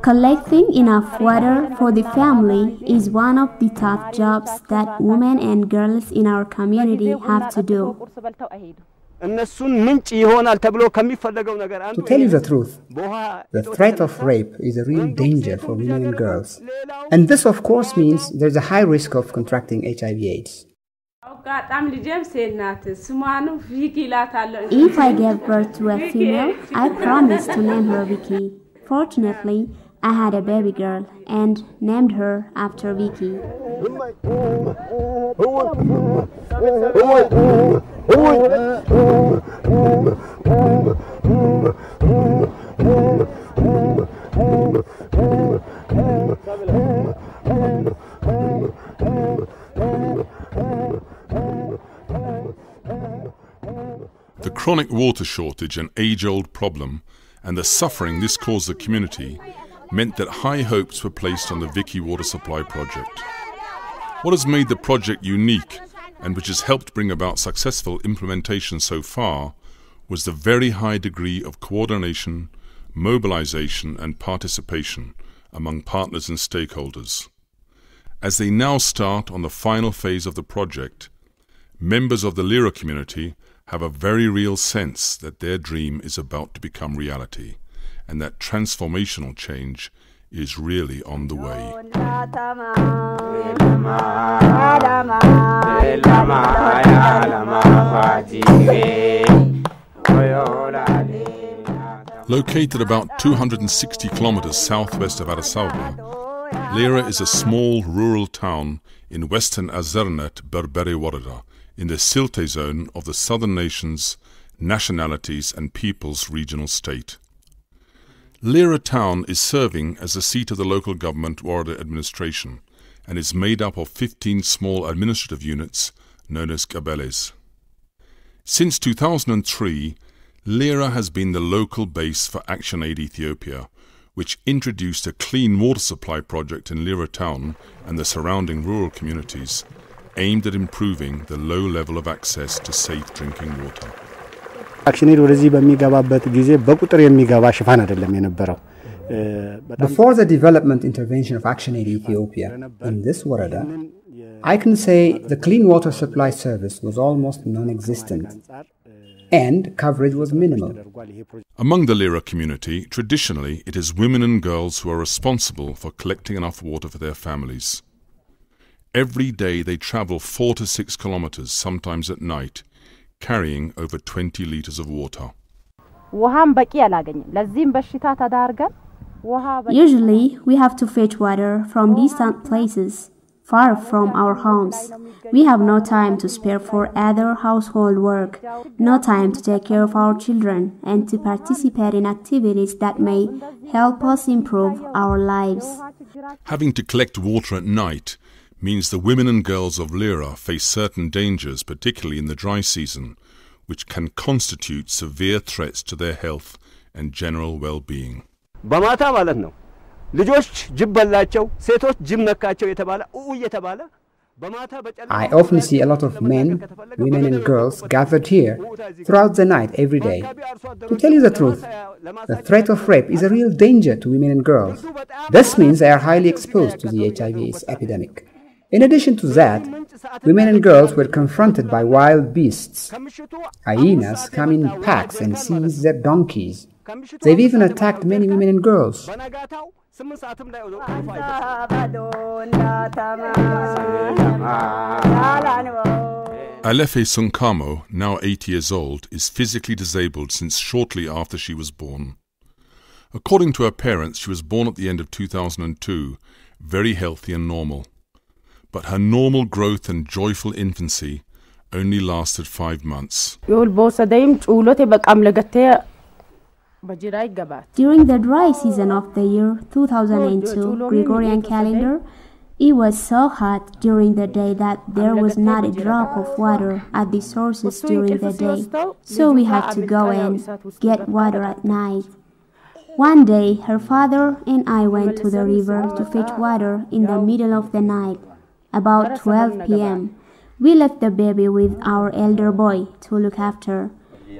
Collecting enough water for the family is one of the tough jobs that women and girls in our community have to do. To tell you the truth, the threat of rape is a real danger for women and girls. And this of course means there's a high risk of contracting HIV/AIDS. If I gave birth to a female, I promised to name her Vicky. Fortunately, I had a baby girl and named her after Vicky. The chronic water shortage, an age-old problem, and the suffering this caused the community meant that high hopes were placed on the Vicky water supply project. What has made the project unique and which has helped bring about successful implementation so far was the very high degree of coordination, mobilization and participation among partners and stakeholders. As they now start on the final phase of the project, members of the Lira community have a very real sense that their dream is about to become reality and that transformational change is really on the way. Located about 260 kilometers southwest of Addis Ababa, Lira is a small rural town in western Azernet Berberi Warada, in the Silte zone of the Southern Nations, Nationalities and Peoples Regional State. Lira town is serving as the seat of the local government Warada administration and is made up of 15 small administrative units known as Kabeles. Since 2003, Lira has been the local base for ActionAid Ethiopia, which introduced a clean water supply project in Lira town and the surrounding rural communities, aimed at improving the low level of access to safe drinking water. ActionAid ወደዚህ በሚገባበት ጊዜ በቁጥር የሚገባ ሽፋን አይደለም የነበረው Before the development intervention of ActionAid Ethiopia in this warada, I can say the clean water supply service was almost non-existent and coverage was minimal. Among the Lira community, traditionally it is women and girls who are responsible for collecting enough water for their families. Every day they travel 4 to 6 kilometers, sometimes at night, carrying over 20 liters of water. Usually, we have to fetch water from distant places, far from our homes. We have no time to spare for other household work, no time to take care of our children, and to participate in activities that may help us improve our lives. Having to collect water at night means the women and girls of Lira face certain dangers, particularly in the dry season, which can constitute severe threats to their health and general well-being. በማታ ማለት ነው ልጆች ጅብ በላቸው ሴቶች ጅብ ነካቸው የተባለ እየተባለ I often see a lot of men, women and girls gathered here throughout the night every day. To tell you the truth, the threat of rape is a real danger to women and girls. This means they are highly exposed to the HIV/AIDS epidemic. In addition to that, women and girls were confronted by wild beasts. Hyenas come in packs and seize their donkeys. They've even attacked many women and girls. Alefe Sunkamo, now 8 years old, is physically disabled since shortly after she was born. According to her parents, she was born at the end of 2002, very healthy and normal. but her normal growth and joyful infancy only lasted 5 months. During the dry season of the year 2002 Gregorian calendar, it was so hot during the day that there was not a drop of water at the sources during the day, so we had to go and get water at night. One day, her father and I went to the river to fetch water in the middle of the night, about 12 p.m. We left the baby with our elder boy to look after.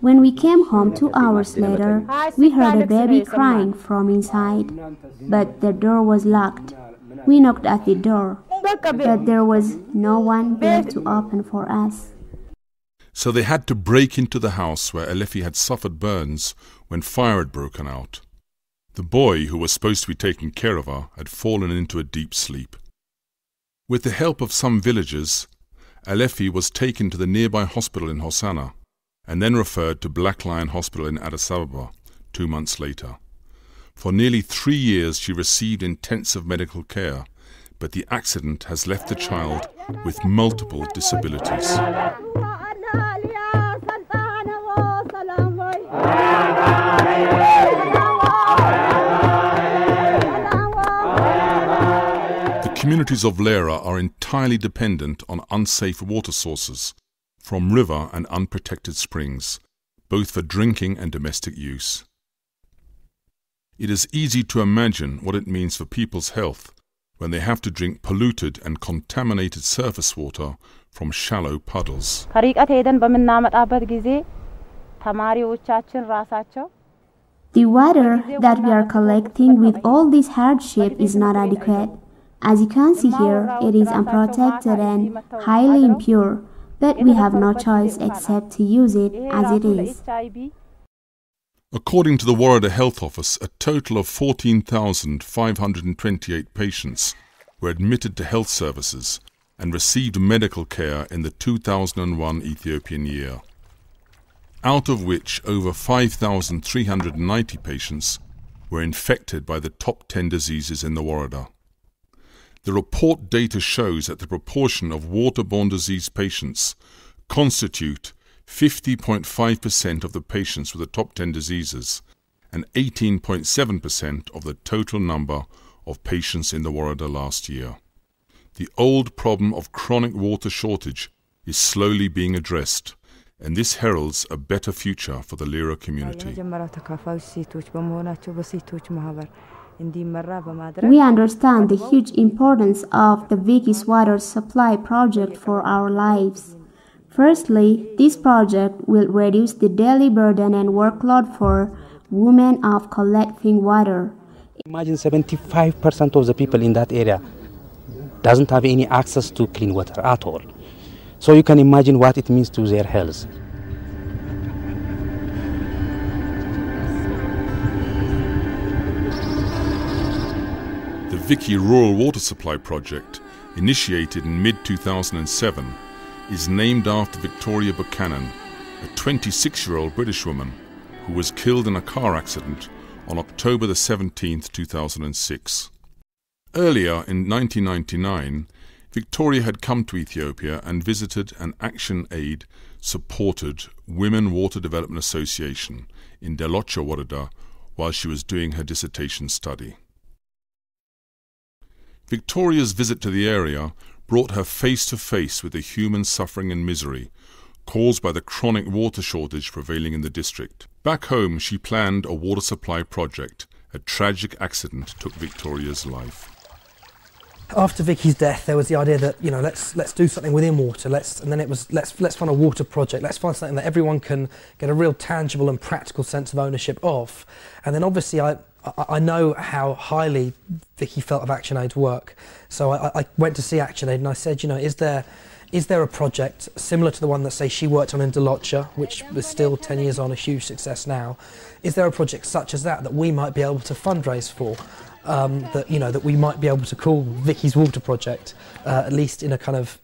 When we came home 2 hours later, we heard a baby crying from inside, but the door was locked. We knocked at the door, but there was no one there to open for us. So they had to break into the house where Elefi had suffered burns when fire had broken out. The boy, who was supposed to be taking care of her, had fallen into a deep sleep. With the help of some villagers, Elefi was taken to the nearby hospital in Hosanna and then referred to Black Lion Hospital in Addis Ababa 2 months later. For nearly 3 years she received intensive medical care, but the accident has left the child with multiple disabilities. The communities of Lera are entirely dependent on unsafe water sources, from river and unprotected springs, both for drinking and domestic use. It is easy to imagine what it means for people's health when they have to drink polluted and contaminated surface water from shallow puddles. The water that we are collecting with all this hardship is not adequate. As you can see here, it is unprotected and highly impure, but we have no choice except to use it as it is. According to the Warada Health Office, a total of 14,528 patients were admitted to health services and received medical care in the 2001 Ethiopian year, out of which over 5,390 patients were infected by the top 10 diseases in the Warada. The report data shows that the proportion of waterborne disease patients constitute 50.5% of the patients with the top 10 diseases and 18.7% of the total number of patients in the Warada last year. The old problem of chronic water shortage is slowly being addressed, and this heralds a better future for the Lera community. We understand the huge importance of the VICKY'S water supply project for our lives. Firstly, this project will reduce the daily burden and workload for women of collecting water. Imagine 75% of the people in that area doesn't have any access to clean water at all. So you can imagine what it means to their health. The Vicky Rural Water Supply Project, initiated in mid-2007, is named after Victoria Buchanan, a 26-year-old British woman who was killed in a car accident on October 17, 2006. Earlier in 1999, Victoria had come to Ethiopia and visited an Action Aid-supported Women Water Development Association in Delocha Warada while she was doing her dissertation study. Victoria's visit to the area brought her face to face with the human suffering and misery caused by the chronic water shortage prevailing in the district. Back home, she planned a water supply project. A tragic accident took Victoria's life. After Vicky's death, there was the idea that, let's do something within water. Let's find a water project. Let's find something that everyone can get a real tangible and practical sense of ownership of. And then obviously I know how highly Vicky felt of Action Aid's work. So I went to see Action Aid and I said, is there a project similar to the one that, say, she worked on in Delocha, which was still 10 years on, a huge success now? Is there a project such as that we might be able to fundraise for? That we might be able to call Vicky's Water Project, at least in a kind of,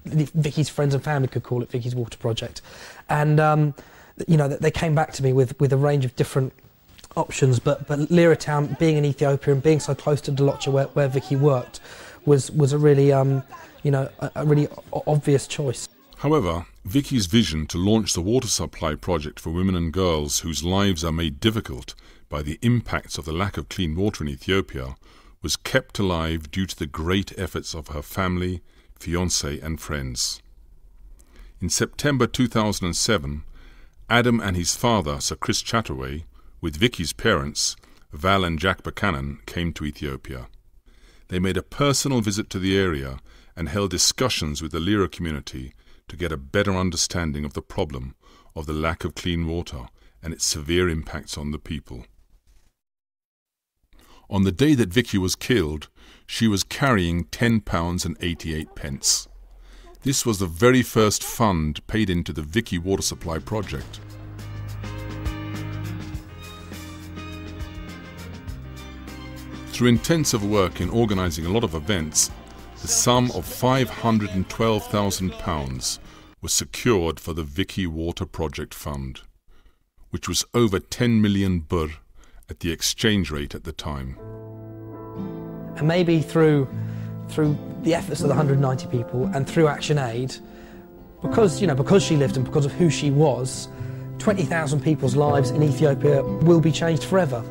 Vicky's friends and family could call it Vicky's Water Project. And, they came back to me with a range of different options, but Lera town, being in Ethiopia and being so close to Delocha where Vicky worked, was a really, you know, a really obvious choice. However, Vicky's vision to launch the water supply project for women and girls whose lives are made difficult by the impacts of the lack of clean water in Ethiopia was kept alive due to the great efforts of her family, fiancé and friends. In September 2007, Adam and his father, Sir Chris Chataway, with Vicky's parents, Val and Jack Buchanan, came to Ethiopia. They made a personal visit to the area and held discussions with the Lira community to get a better understanding of the problem of the lack of clean water and its severe impacts on the people. On the day that Vicky was killed, she was carrying £10.88. This was the very first fund paid into the Vicky water supply project. Through intensive work in organising a lot of events, the sum of £512,000 was secured for the Vicky Water Project Fund, which was over 10 million birr at the exchange rate at the time. And maybe through the efforts of the 190 people and through Action Aid, because she lived and because of who she was, 20,000 people's lives in Ethiopia will be changed forever.